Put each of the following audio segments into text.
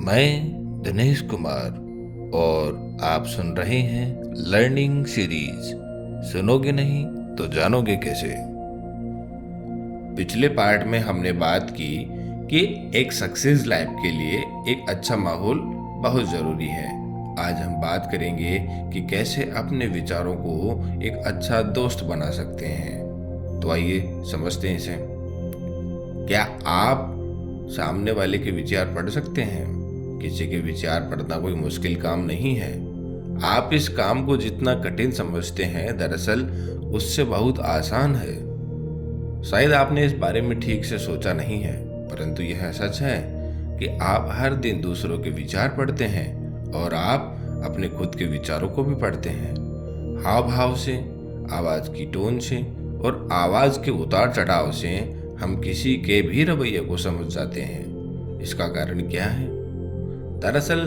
मैं दिनेश कुमार और आप सुन रहे हैं लर्निंग सीरीज। सुनोगे नहीं तो जानोगे कैसे। पिछले पार्ट में हमने बात की कि एक सक्सेस लाइफ के लिए एक अच्छा माहौल बहुत ज़रूरी है। आज हम बात करेंगे कि कैसे अपने विचारों को एक अच्छा दोस्त बना सकते हैं। तो आइए समझते हैं इसे। क्या आप सामने वाले के विचार पढ़ सकते हैं? किसी के विचार पढ़ना कोई मुश्किल काम नहीं है। आप इस काम को जितना कठिन समझते हैं, दरअसल उससे बहुत आसान है। शायद आपने इस बारे में ठीक से सोचा नहीं है, परंतु यह सच है कि आप हर दिन दूसरों के विचार पढ़ते हैं और आप अपने खुद के विचारों को भी पढ़ते हैं। हाव भाव से, आवाज की टोन से और आवाज के उतार चढ़ाव से हम किसी के भी रवैये को समझ जाते हैं। इसका कारण क्या है? दरअसल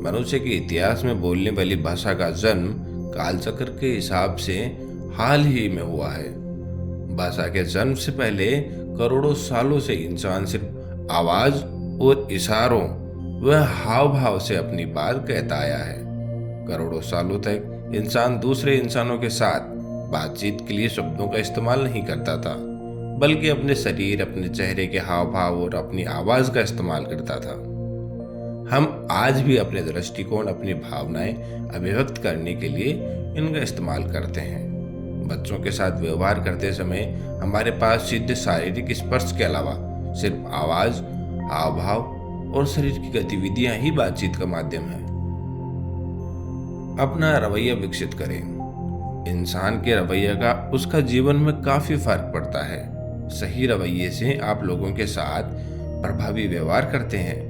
मनुष्य के इतिहास में बोलने वाली भाषा का जन्म कालचक्र के हिसाब से हाल ही में हुआ है। भाषा के जन्म से पहले करोड़ों सालों से इंसान सिर्फ आवाज और इशारों व हाव भाव से अपनी बात कहता आया है। करोड़ों सालों तक इंसान दूसरे इंसानों के साथ बातचीत के लिए शब्दों का इस्तेमाल नहीं करता था, बल्कि अपने शरीर, अपने चेहरे के हाव भाव और अपनी आवाज का इस्तेमाल करता था। हम आज भी अपने दृष्टिकोण, अपनी भावनाएं अभिव्यक्त करने के लिए इनका इस्तेमाल करते हैं। बच्चों के साथ व्यवहार करते समय हमारे पास सीधे शारीरिक स्पर्श के अलावा सिर्फ आवाज, हाव भाव और शरीर की गतिविधियां ही बातचीत का माध्यम है। अपना रवैया विकसित करें। इंसान के रवैये का उसका जीवन में काफी फर्क पड़ता है। सही रवैये से आप लोगों के साथ प्रभावी व्यवहार करते हैं,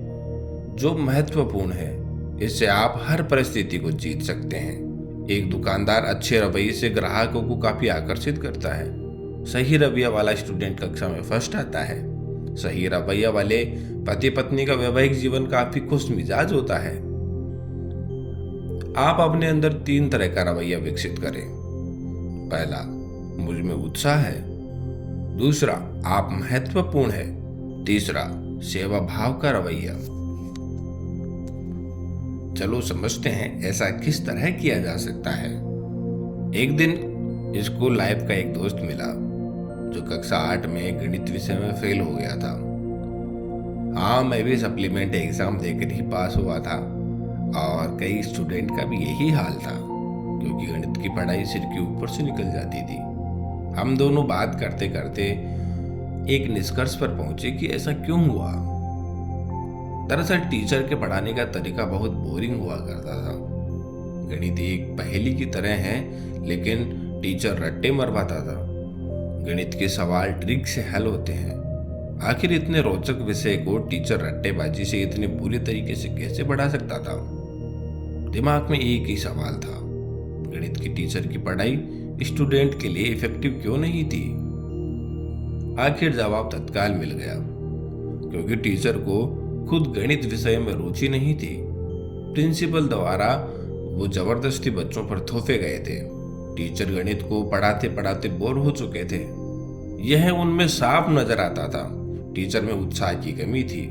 जो महत्वपूर्ण है। इससे आप हर परिस्थिति को जीत सकते हैं। एक दुकानदार अच्छे रवैये से ग्राहकों को काफी आकर्षित करता है। सही रवैया वाला स्टूडेंट कक्षा में फर्स्ट आता है। सही रवैया वाले पति पत्नी का वैवाहिक जीवन काफी खुश मिजाज होता है। आप अपने अंदर 3 तरह का रवैया विकसित करें। पहला, मुझ में उत्साह है। दूसरा, आप महत्वपूर्ण है। तीसरा, सेवा भाव का रवैया। चलो समझते हैं ऐसा किस तरह किया जा सकता है। एक दिन स्कूल लाइफ का एक दोस्त मिला जो कक्षा 8 में गणित विषय में फेल हो गया था। हाँ, मैं भी सप्लीमेंट एग्जाम देकर ही पास हुआ था और कई स्टूडेंट का भी यही हाल था, क्योंकि गणित की पढ़ाई सिर के ऊपर से निकल जाती थी। हम दोनों बात करते करते एक निष्कर्ष पर पहुंचे कि ऐसा क्यों हुआ। दरअसल टीचर के पढ़ाने का तरीका बहुत बोरिंग हुआ करता था। गणित एक पहेली की तरह है, लेकिन टीचर रट्टे मरवाता था। गणित के सवाल ट्रिक से हल होते हैं। आखिर इतने रोचक विषय को टीचर रट्टेबाजी से इतने बुरे तरीके से कैसे पढ़ा सकता था? दिमाग में एक ही सवाल था, गणित की टीचर की पढ़ाई स्टूडेंट के लिए इफेक्टिव क्यों नहीं थी? आखिर जवाब तत्काल मिल गया, क्योंकि टीचर को खुद गणित विषय में रुचि नहीं थी। प्रिंसिपल द्वारा वो जबरदस्ती बच्चों पर थोपे गए थे। टीचर गणित को पढ़ाते पढ़ाते बोर हो चुके थे। यह उनमें साफ नजर आता था। टीचर में उत्साह की कमी थी।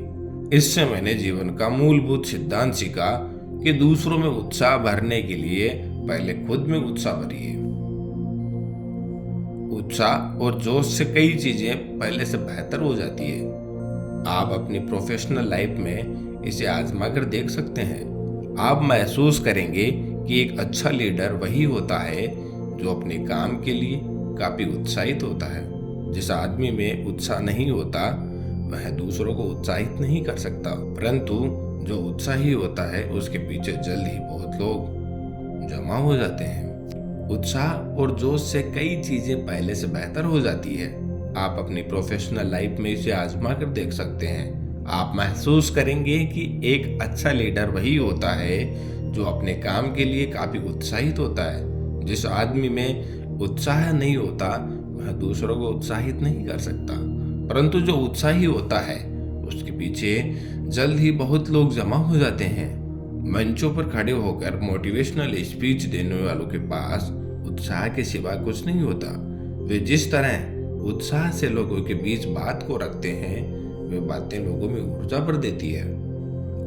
इससे मैंने जीवन का मूलभूत सिद्धांत सीखा कि दूसरों में उत्साह भरने के लिए पहले खुद में उत्साह भरिए। उत्साह और जोश से कई चीजें पहले से बेहतर हो जाती है। आप अपनी प्रोफेशनल लाइफ में इसे आजमा कर देख सकते हैं। आप महसूस करेंगे कि एक अच्छा लीडर वही होता है जो अपने काम के लिए काफी उत्साहित होता है। जिस आदमी में उत्साह नहीं होता वह दूसरों को उत्साहित नहीं कर सकता, परंतु जो उत्साही होता है उसके पीछे जल्द ही बहुत लोग जमा हो जाते हैं। उत्साह और जोश से कई चीजें पहले से बेहतर हो जाती है। आप अपनी प्रोफेशनल लाइफ में इसे आजमा कर देख सकते हैं। आप महसूस करेंगे कि एक अच्छा लीडर वही होता है जो अपने काम के लिए काफी उत्साहित होता है। जिस आदमी में उत्साह नहीं होता वह दूसरों को उत्साहित नहीं कर सकता, परंतु जो उत्साही होता है उसके पीछे जल्द ही बहुत लोग जमा हो जाते हैं। मंचों पर खड़े होकर मोटिवेशनल स्पीच देने वालों के पास उत्साह के सिवा कुछ नहीं होता। वे जिस तरह उत्साह से लोगों के बीच बात को रखते हैं, वे बातें लोगों में ऊर्जा भर देती है।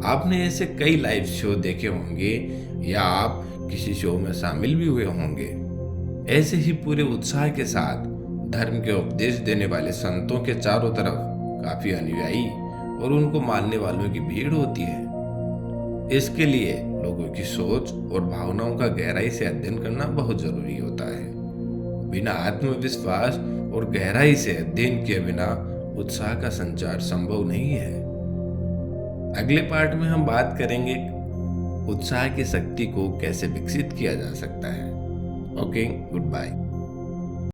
आपने ऐसे कई लाइव शो देखे होंगे या आप किसी शो में शामिल भी हुए होंगे। ऐसे ही पूरे उत्साह के साथ धर्म के उपदेश देने वाले संतों के चारों तरफ काफी अनुयायी और उनको मानने वालों की भीड़ होती है। इसके लिए लोगों की सोच और भावनाओं का गहराई से अध्ययन करना बहुत जरूरी होता है। बिना आत्मविश्वास और गहराई से अध्ययन किए बिना उत्साह का संचार संभव नहीं है। अगले पार्ट में हम बात करेंगे उत्साह की शक्ति को कैसे विकसित किया जा सकता है। Okay, good bye.